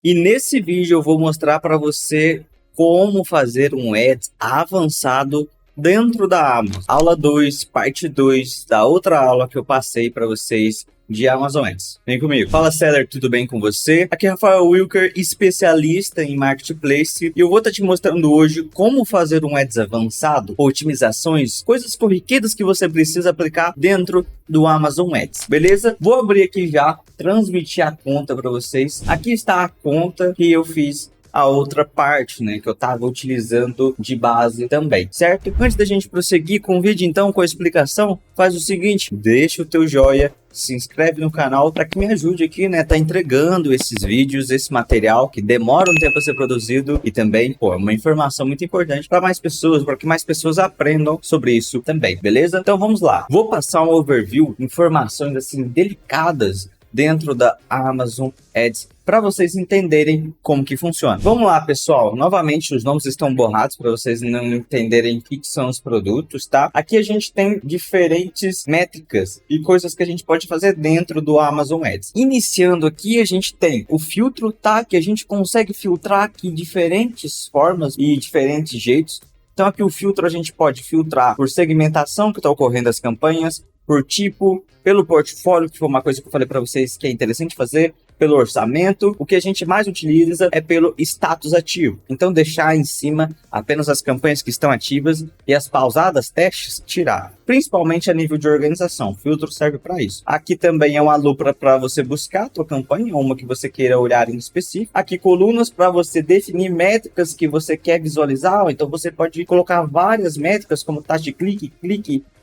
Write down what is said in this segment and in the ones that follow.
E nesse vídeo eu vou mostrar para você como fazer um Ads avançado dentro da Amazon. Aula 2, parte 2 da outra aula que eu passei para vocês de Amazon Ads. Vem comigo. Fala, seller, tudo bem com você? Aqui é Rafael Wilker, especialista em Marketplace, e eu vou estar te mostrando hoje como fazer um Ads avançado, otimizações, coisas corriqueiras que você precisa aplicar dentro do Amazon Ads, beleza? Vou abrir aqui já, transmitir a conta para vocês. Aqui está a conta que eu fiz a outra parte, né, que eu estava utilizando de base também, certo? Antes da gente prosseguir com o vídeo, então, com a explicação, faz o seguinte, deixa o teu joinha, se inscreve no canal para que me ajude aqui, né, tá entregando esses vídeos, esse material que demora um tempo a ser produzido e também, pô, é uma informação muito importante para mais pessoas, para que mais pessoas aprendam sobre isso também, beleza? Então vamos lá. Vou passar um overview, informações assim delicadas dentro da Amazon Ads para vocês entenderem como que funciona. Vamos lá, pessoal. Novamente, os nomes estão borrados para vocês não entenderem o que são os produtos, tá? Aqui a gente tem diferentes métricas e coisas que a gente pode fazer dentro do Amazon Ads. Iniciando aqui, a gente tem o filtro, tá? Que a gente consegue filtrar aqui diferentes formas e diferentes jeitos. Então aqui o filtro a gente pode filtrar por segmentação que está ocorrendo as campanhas, por tipo, pelo portfólio, que foi uma coisa que eu falei para vocês que é interessante fazer, pelo orçamento. O que a gente mais utiliza é pelo status ativo. Então deixar em cima apenas as campanhas que estão ativas e as pausadas, testes, tirar. Principalmente a nível de organização. O filtro serve para isso. Aqui também é uma lupa para você buscar a tua campanha, uma que você queira olhar em específico. Aqui colunas para você definir métricas que você quer visualizar. Então você pode colocar várias métricas como taxa de clique,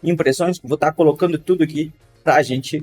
impressões. Vou estar colocando tudo aqui para a gente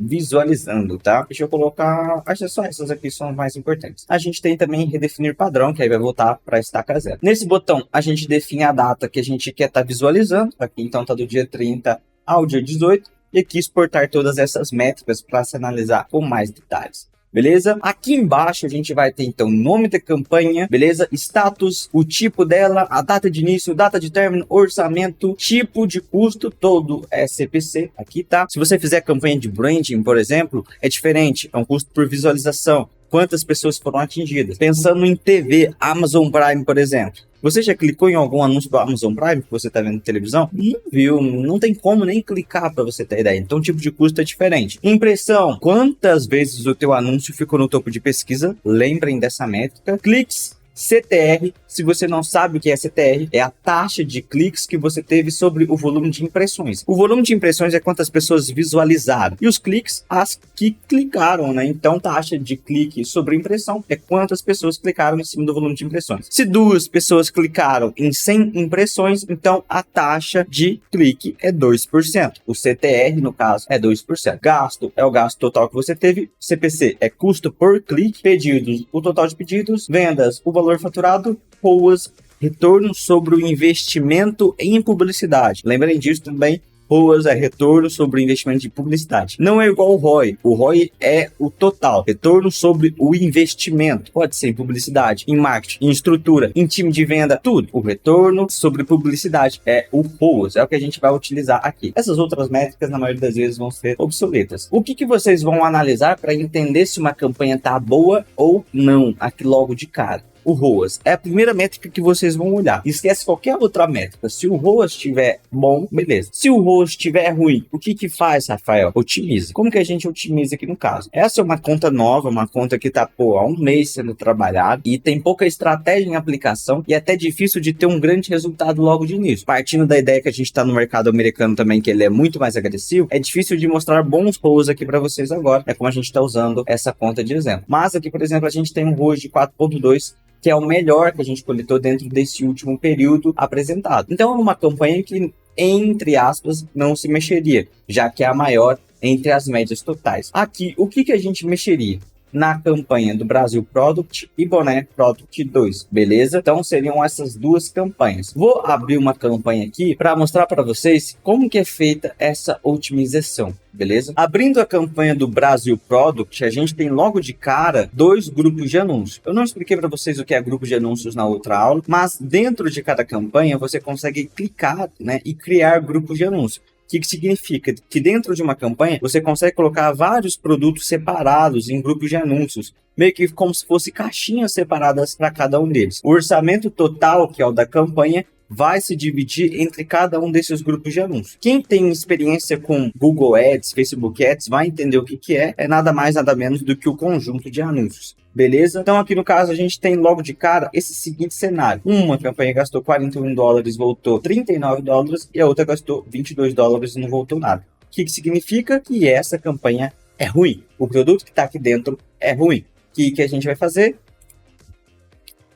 visualizando, tá? Deixa eu colocar, acho que só essas aqui são as mais importantes. A gente tem também redefinir padrão, que aí vai voltar para estaca zero. Nesse botão, a gente define a data que a gente quer estar visualizando. Aqui então tá do dia 30 ao dia 18. E aqui exportar todas essas métricas para se analisar com mais detalhes. Beleza? Aqui embaixo a gente vai ter então nome da campanha, beleza? Status, o tipo dela, a data de início, data de término, orçamento, tipo de custo, todo é CPC, aqui tá. Se você fizer campanha de branding, por exemplo, é diferente, é um custo por visualização. Quantas pessoas foram atingidas? Pensando em TV, Amazon Prime, por exemplo. Você já clicou em algum anúncio do Amazon Prime que você está vendo na televisão? Não viu, não tem como nem clicar para você ter ideia. Então o tipo de custo é diferente. Impressão, quantas vezes o teu anúncio ficou no topo de pesquisa? Lembrem dessa métrica. Cliques, CTR, se você não sabe o que é CTR, é a taxa de cliques que você teve sobre o volume de impressões. O volume de impressões é quantas pessoas visualizaram. E os cliques, as que clicaram, né? Então, taxa de clique sobre impressão é quantas pessoas clicaram em cima do volume de impressões. Se 2 pessoas clicaram em 100 impressões, então a taxa de clique é 2%. O CTR, no caso, é 2%. Gasto é o gasto total que você teve. CPC é custo por clique. Pedidos, o total de pedidos. Vendas, o valor faturado. ROAS, retorno sobre o investimento em publicidade. Lembrem disso também. ROAS é retorno sobre o investimento de publicidade. Não é igual ao ROI. O ROI é o total. Retorno sobre o investimento. Pode ser em publicidade, em marketing, em estrutura, em time de venda, tudo. O retorno sobre publicidade é o ROAS. É o que a gente vai utilizar aqui. Essas outras métricas, na maioria das vezes, vão ser obsoletas. O que vocês vão analisar para entender se uma campanha está boa ou não, aqui logo de cara? O ROAS é a primeira métrica que vocês vão olhar. Esquece qualquer outra métrica. Se o ROAS estiver bom, beleza. Se o ROAS estiver ruim, o que faz, Rafael? Otimiza. Como que a gente otimiza aqui no caso? Essa é uma conta nova, uma conta que tá, há um mês sendo trabalhada e tem pouca estratégia em aplicação e é até difícil de ter um grande resultado logo de início. Partindo da ideia que a gente tá no mercado americano também, que ele é muito mais agressivo, é difícil de mostrar bons ROAS aqui para vocês agora. É como a gente tá usando essa conta de exemplo. Mas aqui, por exemplo, a gente tem um ROAS de 4.2, que é o melhor que a gente coletou dentro desse último período apresentado. Então é uma campanha que, entre aspas, não se mexeria, já que é a maior entre as médias totais. Aqui, o que a gente mexeria? Na campanha do Brasil Product e Boné Product 2, beleza? Então seriam essas duas campanhas. Vou abrir uma campanha aqui para mostrar para vocês como que é feita essa otimização, beleza? Abrindo a campanha do Brasil Product, a gente tem logo de cara 2 grupos de anúncios. Eu não expliquei para vocês o que é grupo de anúncios na outra aula, mas dentro de cada campanha você consegue clicar, né, e criar grupos de anúncios. que significa? Que dentro de uma campanha você consegue colocar vários produtos separados em grupos de anúncios, meio que como se fosse caixinhas separadas para cada um deles. O orçamento total, que é o da campanha, vai se dividir entre cada um desses grupos de anúncios. Quem tem experiência com Google Ads, Facebook Ads, vai entender o que é. É nada mais, nada menos do que o conjunto de anúncios. Beleza? Então aqui no caso a gente tem logo de cara esse seguinte cenário. Uma campanha gastou $41, voltou $39, e a outra gastou $22 e não voltou nada. O que significa? Que essa campanha é ruim. O produto que está aqui dentro é ruim. O que a gente vai fazer?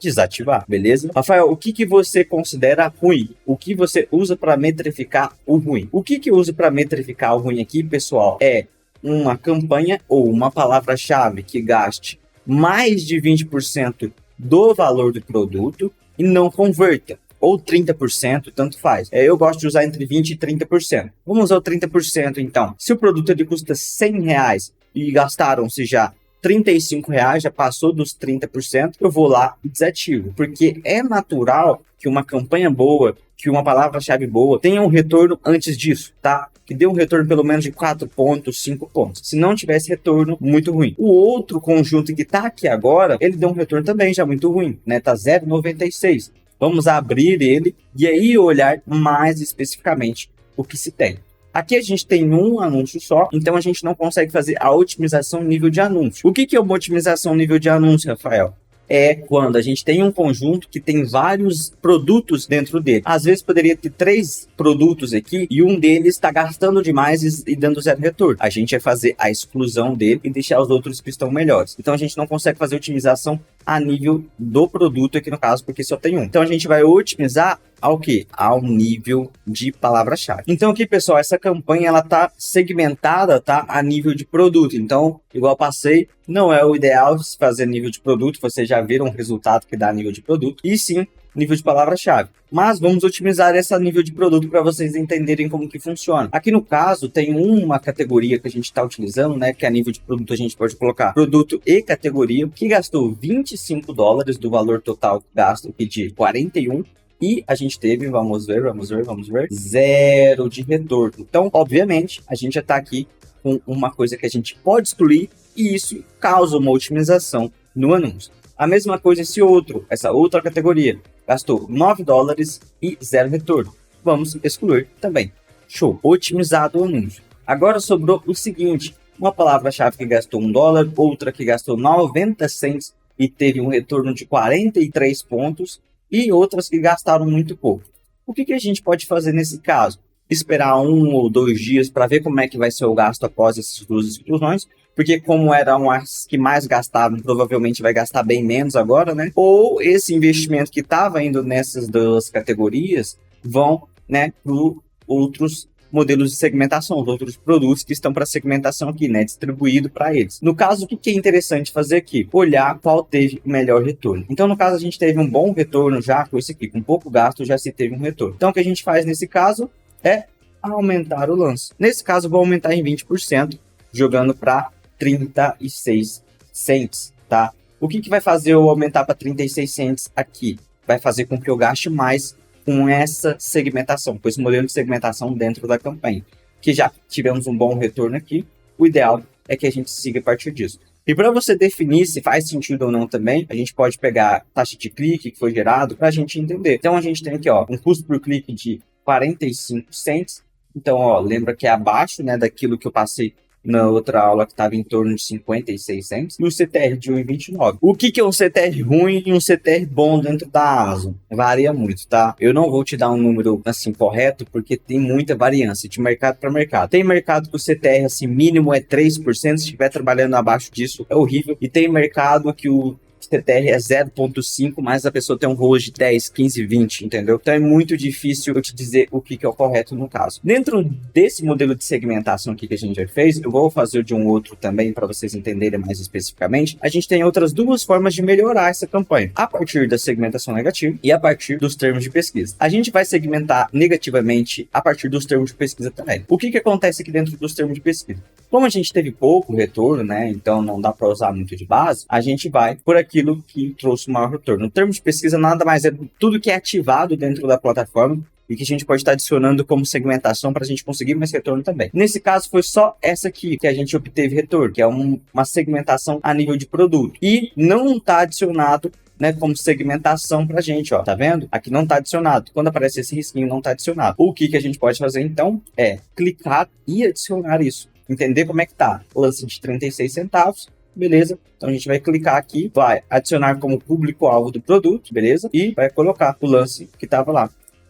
Desativar, beleza? Rafael, o que você considera ruim? O que você usa para metrificar o ruim? O que eu uso para metrificar o ruim aqui, pessoal, é uma campanha ou uma palavra-chave que gaste mais de 20% do valor do produto e não converta. Ou 30%, tanto faz. Eu gosto de usar entre 20% e 30%. Vamos usar o 30% então. Se o produto ele custa R$100 e gastaram-se já R$35, já passou dos 30%, eu vou lá e desativo. Porque é natural que uma campanha boa, que uma palavra-chave boa, tenha um retorno antes disso, tá? Que dê um retorno pelo menos de 4 pontos, 5 pontos. Se não tivesse retorno, muito ruim. O outro conjunto que tá aqui agora, ele deu um retorno também já muito ruim, né? Tá 0,96. Vamos abrir ele e aí olhar mais especificamente o que se tem. Aqui a gente tem um anúncio só, então a gente não consegue fazer a otimização nível de anúncio. O que é uma otimização nível de anúncio, Rafael? É quando a gente tem um conjunto que tem vários produtos dentro dele. Às vezes poderia ter 3 produtos aqui e um deles está gastando demais e dando 0 retorno. A gente vai fazer a exclusão dele e deixar os outros que estão melhores. Então a gente não consegue fazer otimização a nível do produto aqui no caso, porque só tem um. Então a gente vai otimizar ao quê? Ao nível de palavra-chave. Então aqui, pessoal, essa campanha ela tá segmentada, tá? A nível de produto. Então, igual passei, não é o ideal se fazer nível de produto, vocês já viram o resultado que dá nível de produto, e sim nível de palavra-chave. Mas vamos otimizar esse nível de produto para vocês entenderem como que funciona. Aqui no caso, tem uma categoria que a gente está utilizando, né? Que é a nível de produto, a gente pode colocar produto e categoria, que gastou $25 do valor total gasto aqui de 41. E a gente teve, vamos ver, 0 de retorno. Então, obviamente, a gente já está aqui com uma coisa que a gente pode excluir e isso causa uma otimização no anúncio. A mesma coisa essa outra categoria, gastou $9 e 0 retorno. Vamos excluir também. Show, otimizado o anúncio. Agora sobrou o seguinte, uma palavra-chave que gastou $1, outra que gastou 90 cents e teve um retorno de 43 pontos, e outras que gastaram muito pouco. O que a gente pode fazer nesse caso? Esperar 1 ou 2 dias para ver como é que vai ser o gasto após essas 2 exclusões, porque como eram as que mais gastavam, provavelmente vai gastar bem menos agora, né? Ou esse investimento que estava indo nessas 2 categorias vão, né, para outros modelos de segmentação, os outros produtos que estão para segmentação aqui, né, distribuído para eles. No caso, o que é interessante fazer aqui? Olhar qual teve o melhor retorno. Então, no caso, a gente teve um bom retorno já com esse aqui, com pouco gasto já se teve um retorno. Então, o que a gente faz nesse caso é aumentar o lance. Nesse caso, eu vou aumentar em 20%, jogando para 36 cents, tá? O que vai fazer eu aumentar para 36 cents aqui? Vai fazer com que eu gaste mais com essa segmentação, com esse modelo de segmentação dentro da campanha. Que já tivemos um bom retorno aqui, o ideal é que a gente siga a partir disso. E para você definir se faz sentido ou não também, a gente pode pegar a taxa de clique que foi gerado para a gente entender. Então a gente tem aqui, ó, um custo por clique de 45 cents. Então, ó, lembra que é abaixo, né, daquilo que eu passei na outra aula que estava em torno de 56 cents, e o CTR de 1,29. O que é um CTR ruim e um CTR bom dentro da Amazon? Varia muito, tá? Eu não vou te dar um número assim correto, porque tem muita variância de mercado para mercado. Tem mercado que o CTR assim mínimo é 3%, se estiver trabalhando abaixo disso é horrível, e tem mercado que o CTR é 0,5, mas a pessoa tem um ROAS de 10, 15, 20, entendeu? Então é muito difícil eu te dizer o que é o correto no caso. Dentro desse modelo de segmentação aqui que a gente já fez, eu vou fazer de um outro também para vocês entenderem mais especificamente. A gente tem outras 2 formas de melhorar essa campanha, a partir da segmentação negativa e a partir dos termos de pesquisa. A gente vai segmentar negativamente a partir dos termos de pesquisa também. O que acontece aqui dentro dos termos de pesquisa? Como a gente teve pouco retorno, né, então não dá para usar muito de base, a gente vai por aquilo que trouxe o maior retorno. No termo de pesquisa, nada mais é tudo que é ativado dentro da plataforma e que a gente pode estar adicionando como segmentação para a gente conseguir mais retorno também. Nesse caso, foi só essa aqui que a gente obteve retorno, que é uma segmentação a nível de produto. E não está adicionado, né, como segmentação pra gente, ó, tá vendo? Aqui não tá adicionado. Quando aparece esse risquinho, não tá adicionado. O que a gente pode fazer, então, é clicar e adicionar isso. Entender como é que tá. Lance de 36 centavos. Beleza, então a gente vai clicar aqui, vai adicionar como público-alvo do produto, beleza? E vai colocar o lance que tava lá.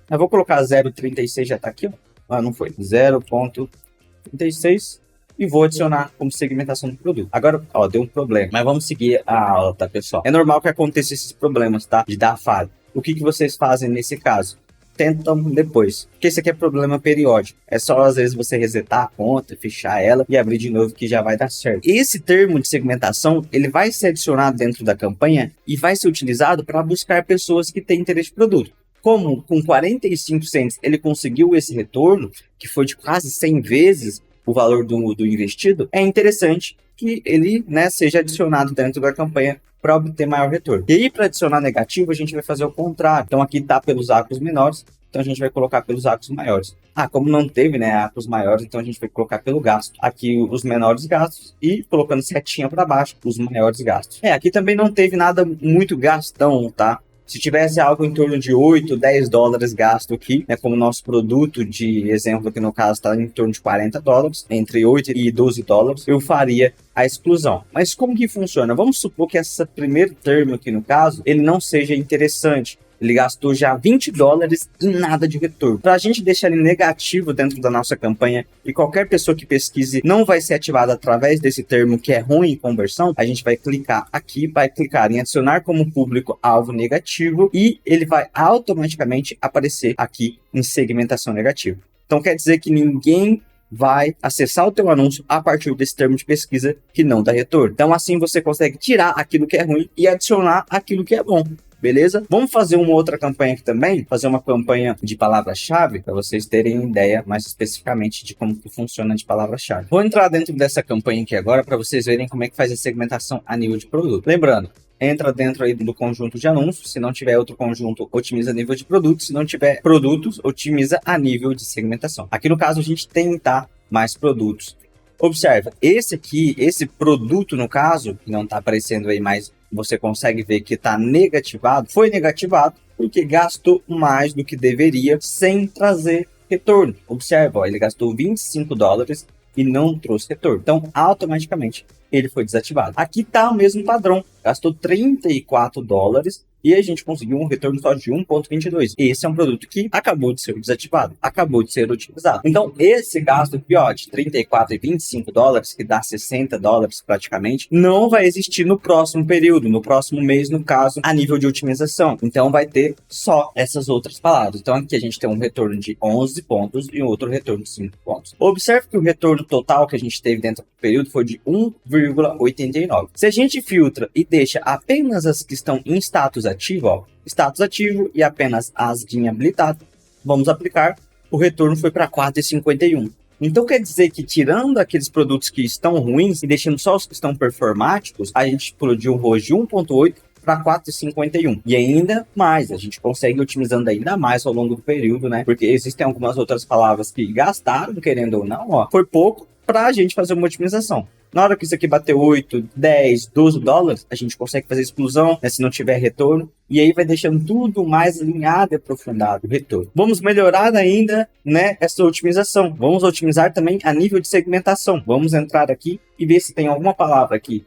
Eu vou colocar 0,36, já tá aqui, ó. Ah, não foi. 0,36 e vou adicionar como segmentação do produto. Agora, ó, deu um problema, mas vamos seguir a aula, tá, pessoal? É normal que aconteça esses problemas, tá? De dar falha. O que vocês fazem nesse caso? Tentam depois, porque esse aqui é problema periódico. É só às vezes você resetar a conta, fechar ela e abrir de novo que já vai dar certo. Esse termo de segmentação, ele vai ser adicionado dentro da campanha e vai ser utilizado para buscar pessoas que têm interesse no produto. Como com 45 cents ele conseguiu esse retorno, que foi de quase 100 vezes o valor do investido, é interessante que ele, né, seja adicionado dentro da campanha para obter maior retorno. E aí, para adicionar negativo, a gente vai fazer o contrário. Então, aqui está pelos arcos menores, então a gente vai colocar pelos arcos maiores. Ah, como não teve, né, arcos maiores, então a gente vai colocar pelo gasto. Aqui os menores gastos e colocando setinha para baixo, os maiores gastos. Aqui também não teve nada muito gastão, tá? Se tivesse algo em torno de 8, 10 dólares gasto aqui, né, como nosso produto de exemplo aqui no caso está em torno de 40 dólares, entre 8 e 12 dólares, eu faria a exclusão. Mas como que funciona? Vamos supor que esse primeiro termo aqui no caso, ele não seja interessante. Ele gastou já 20 dólares e nada de retorno. Para a gente deixar ele negativo dentro da nossa campanha e qualquer pessoa que pesquise não vai ser ativada através desse termo que é ruim em conversão, a gente vai clicar aqui, vai clicar em adicionar como público-alvo negativo e ele vai automaticamente aparecer aqui em segmentação negativa. Então quer dizer que ninguém vai acessar o teu anúncio a partir desse termo de pesquisa que não dá retorno. Então assim você consegue tirar aquilo que é ruim e adicionar aquilo que é bom. Beleza? Vamos fazer uma outra campanha aqui também, fazer uma campanha de palavra-chave, para vocês terem ideia mais especificamente de como que funciona de palavra-chave. Vou entrar dentro dessa campanha aqui agora para vocês verem como é que faz a segmentação a nível de produto. Lembrando, entra dentro aí do conjunto de anúncios, se não tiver outro conjunto, otimiza a nível de produtos, se não tiver produtos, otimiza a nível de segmentação. Aqui no caso a gente tem, tá, mais produtos. Observa, esse produto no caso, que não está aparecendo aí mais, você consegue ver que está negativado, foi negativado porque gastou mais do que deveria sem trazer retorno. Observa, ó, ele gastou 25 dólares e não trouxe retorno. Então, automaticamente, ele foi desativado. Aqui está o mesmo padrão, gastou 34 dólares e a gente conseguiu um retorno só de 1,22. Esse é um produto que acabou de ser desativado, acabou de ser utilizado. Então, esse gasto aqui, ó, de 34 e 25 dólares, que dá 60 dólares praticamente, não vai existir no próximo período, no próximo mês, no caso, a nível de otimização. Então, vai ter só essas outras palavras. Então, aqui a gente tem um retorno de 11 pontos e outro retorno de 5 pontos. Observe que o retorno total que a gente teve dentro do período foi de 1,89. Se a gente filtra e deixa apenas as que estão em status ativo, ó, status ativo e apenas as de inabilitado, vamos aplicar, o retorno foi para 4,51. Então quer dizer que tirando aqueles produtos que estão ruins e deixando só os que estão performáticos, a gente pulou de um ROAS de 1,8 para 4,51. E ainda mais, a gente consegue otimizando ainda mais ao longo do período, né? Porque existem algumas outras palavras que gastaram, querendo ou não, ó, foi pouco para a gente fazer uma otimização. Na hora que isso aqui bater 8, 10, 12 dólares, a gente consegue fazer exclusão, né, se não tiver retorno. E aí vai deixando tudo mais alinhado e aprofundado o retorno. Vamos melhorar ainda, né, essa otimização. Vamos otimizar também a nível de segmentação. Vamos entrar aqui e ver se tem alguma palavra que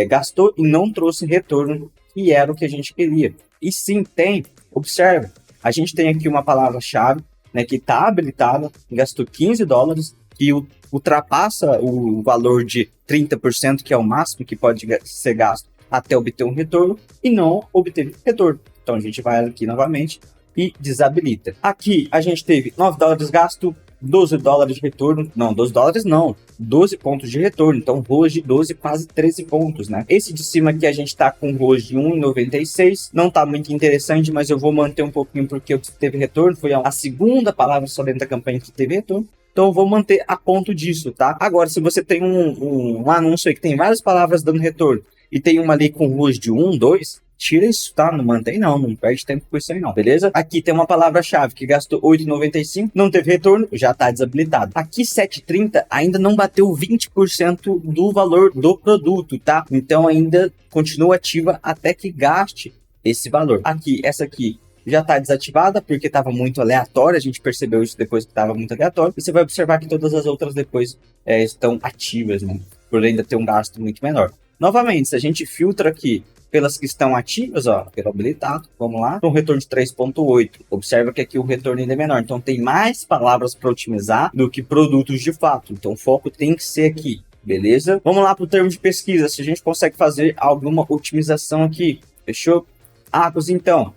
gastou e não trouxe retorno, que era o que a gente queria. E sim, tem. Observe, a gente tem aqui uma palavra-chave, né, que está habilitada, gastou 15 dólares, que ultrapassa o valor de 30%, que é o máximo que pode ser gasto até obter um retorno, e não obteve retorno. Então a gente vai aqui novamente e desabilita. Aqui a gente teve 9 dólares gasto, 12 dólares de retorno. Não, 12 dólares não, 12 pontos de retorno. Então ROAS de 12, quase 13 pontos, né? Esse de cima aqui a gente tá com ROAS de 1,96. Não tá muito interessante, mas eu vou manter um pouquinho porque teve retorno. Foi a segunda palavra só dentro da campanha que teve retorno. Então eu vou manter a ponto disso, tá? Agora, se você tem um anúncio aí que tem várias palavras dando retorno e tem uma ali com ROAS de 1, 2, tira isso, tá? Não mantém não, não perde tempo com isso aí não, beleza? Aqui tem uma palavra-chave que gastou 8,95, não teve retorno, já tá desabilitado. Aqui 7,30 ainda não bateu 20% do valor do produto, tá? Então ainda continua ativa até que gaste esse valor. Aqui, essa aqui já está desativada porque estava muito aleatório, a gente percebeu isso depois que estava muito aleatório, e você vai observar que todas as outras depois estão ativas, né? Por ainda ter um gasto muito menor. Novamente, se a gente filtra aqui pelas que estão ativas, ó, pelo habilitado, vamos lá, um retorno de 3,8. Observa que aqui o retorno ainda é menor, então tem mais palavras para otimizar do que produtos de fato, então o foco tem que ser aqui, beleza? Vamos lá para o termo de pesquisa, se a gente consegue fazer alguma otimização aqui, fechou? Arcos, então,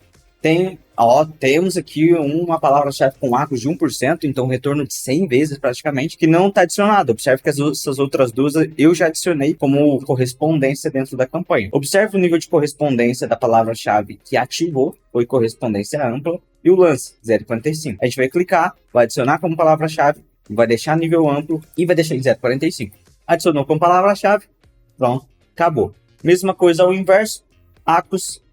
temos aqui uma palavra-chave com arcos de 1%, então um retorno de 100 vezes praticamente, que não está adicionado. Observe que essas outras duas eu já adicionei como correspondência dentro da campanha. Observe o nível de correspondência da palavra-chave que ativou, foi correspondência ampla, e o lance, 0,45. A gente vai clicar, vai adicionar como palavra-chave, vai deixar nível amplo e vai deixar em 0,45. Adicionou como palavra-chave, pronto, acabou. Mesma coisa ao inverso, arcos.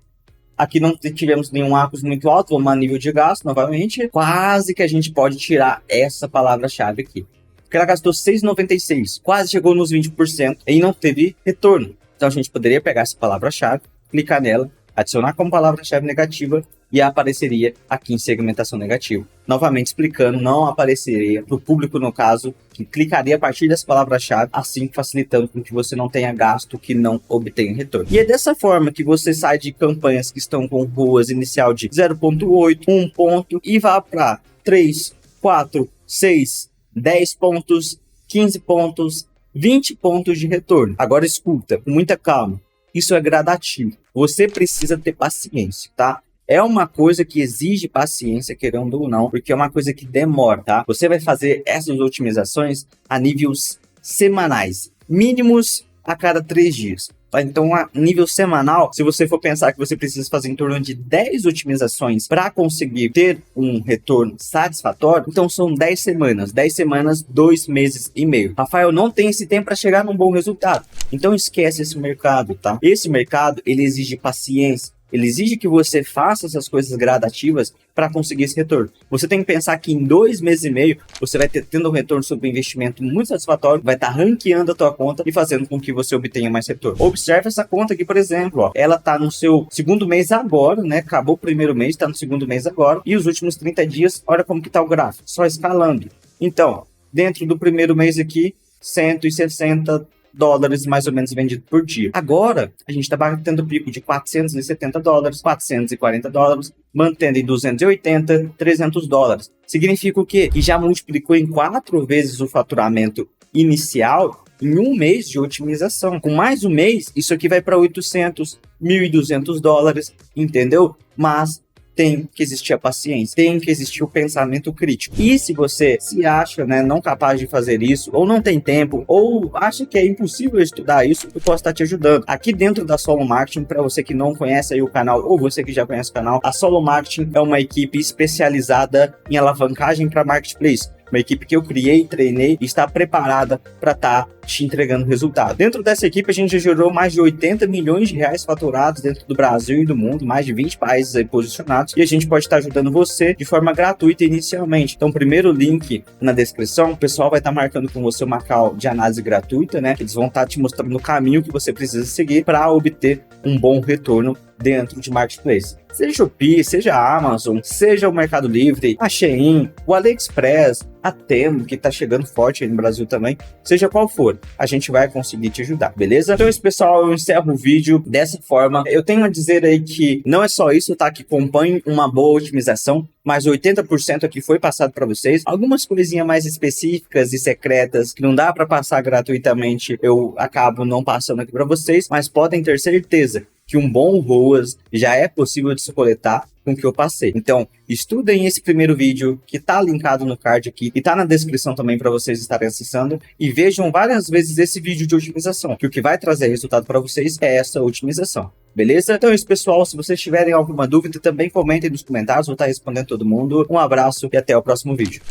Aqui não tivemos nenhum arcos muito alto, vamos a nível de gasto novamente. Quase que a gente pode tirar essa palavra-chave aqui. Porque ela gastou 6,96, quase chegou nos 20% e não teve retorno. Então a gente poderia pegar essa palavra-chave, clicar nela, adicionar como palavra-chave negativa e apareceria aqui em segmentação negativa. Novamente explicando, não apareceria para o público, no caso, que clicaria a partir dessa palavra-chave, assim facilitando com que você não tenha gasto que não obtenha retorno. E é dessa forma que você sai de campanhas que estão com ruas inicial de 0,8, 1 ponto e vá para 3, 4, 6, 10 pontos, 15 pontos, 20 pontos de retorno. Agora escuta, com muita calma. Isso é gradativo. Você precisa ter paciência, tá? É uma coisa que exige paciência, querendo ou não, porque é uma coisa que demora, tá? Você vai fazer essas otimizações a níveis semanais, mínimos a cada 3 dias. Tá? Então, a nível semanal, se você for pensar que você precisa fazer em torno de 10 otimizações para conseguir ter um retorno satisfatório, então são 10 semanas. 10 semanas, 2 meses e meio. Rafael, não tem esse tempo para chegar num bom resultado. Então, esquece esse mercado, tá? Esse mercado, ele exige paciência. Ele exige que você faça essas coisas gradativas para conseguir esse retorno. Você tem que pensar que em 2 meses e meio, você vai tendo um retorno sobre o investimento muito satisfatório, vai estar ranqueando a tua conta e fazendo com que você obtenha mais retorno. Observe essa conta aqui, por exemplo, ó, ela está no seu segundo mês agora, né? Acabou o primeiro mês, está no segundo mês agora, e os últimos 30 dias, olha como que está o gráfico, só escalando. Então, dentro do primeiro mês aqui, 160 dólares mais ou menos vendido por dia. Agora, a gente está batendo pico de 470 dólares, 440 dólares, mantendo em 280, 300 dólares. Significa o quê? Que já multiplicou em 4 vezes o faturamento inicial em um mês de otimização. Com mais um mês, isso aqui vai para 800, 1.200 dólares, entendeu? Mas tem que existir a paciência, tem que existir o pensamento crítico. E se você se acha, né, não capaz de fazer isso, ou não tem tempo, ou acha que é impossível estudar isso, eu posso estar te ajudando. Aqui dentro da Solo Marketing, para você que não conhece aí o canal, ou você que já conhece o canal, a Solo Marketing é uma equipe especializada em alavancagem para marketplace. Uma equipe que eu criei, treinei e está preparada para estar te entregando resultado. Dentro dessa equipe, a gente já gerou mais de 80 milhões de reais faturados dentro do Brasil e do mundo, mais de 20 países aí posicionados, e a gente pode estar ajudando você de forma gratuita inicialmente. Então, primeiro link na descrição, o pessoal vai estar marcando com você uma call de análise gratuita, né? Eles vão estar te mostrando o caminho que você precisa seguir para obter um bom retorno dentro de marketplace. Seja Shopee, seja a Amazon, seja o Mercado Livre, a Shein, o AliExpress, a Temu, que tá chegando forte aí no Brasil também, seja qual for, a gente vai conseguir te ajudar, beleza? Então, esse pessoal, eu encerro o vídeo dessa forma. Eu tenho a dizer aí que não é só isso, tá? Que acompanhe uma boa otimização, mas 80% aqui foi passado para vocês. Algumas coisinhas mais específicas e secretas que não dá para passar gratuitamente, eu acabo não passando aqui para vocês, mas podem ter certeza que um bom ROAS já é possível de se coletar com o que eu passei. Então, estudem esse primeiro vídeo que tá linkado no card aqui e tá na descrição também para vocês estarem acessando, e vejam várias vezes esse vídeo de otimização, que o que vai trazer resultado para vocês é essa otimização. Beleza? Então é isso, pessoal. Se vocês tiverem alguma dúvida, também comentem nos comentários, vou estar respondendo todo mundo. Um abraço e até o próximo vídeo.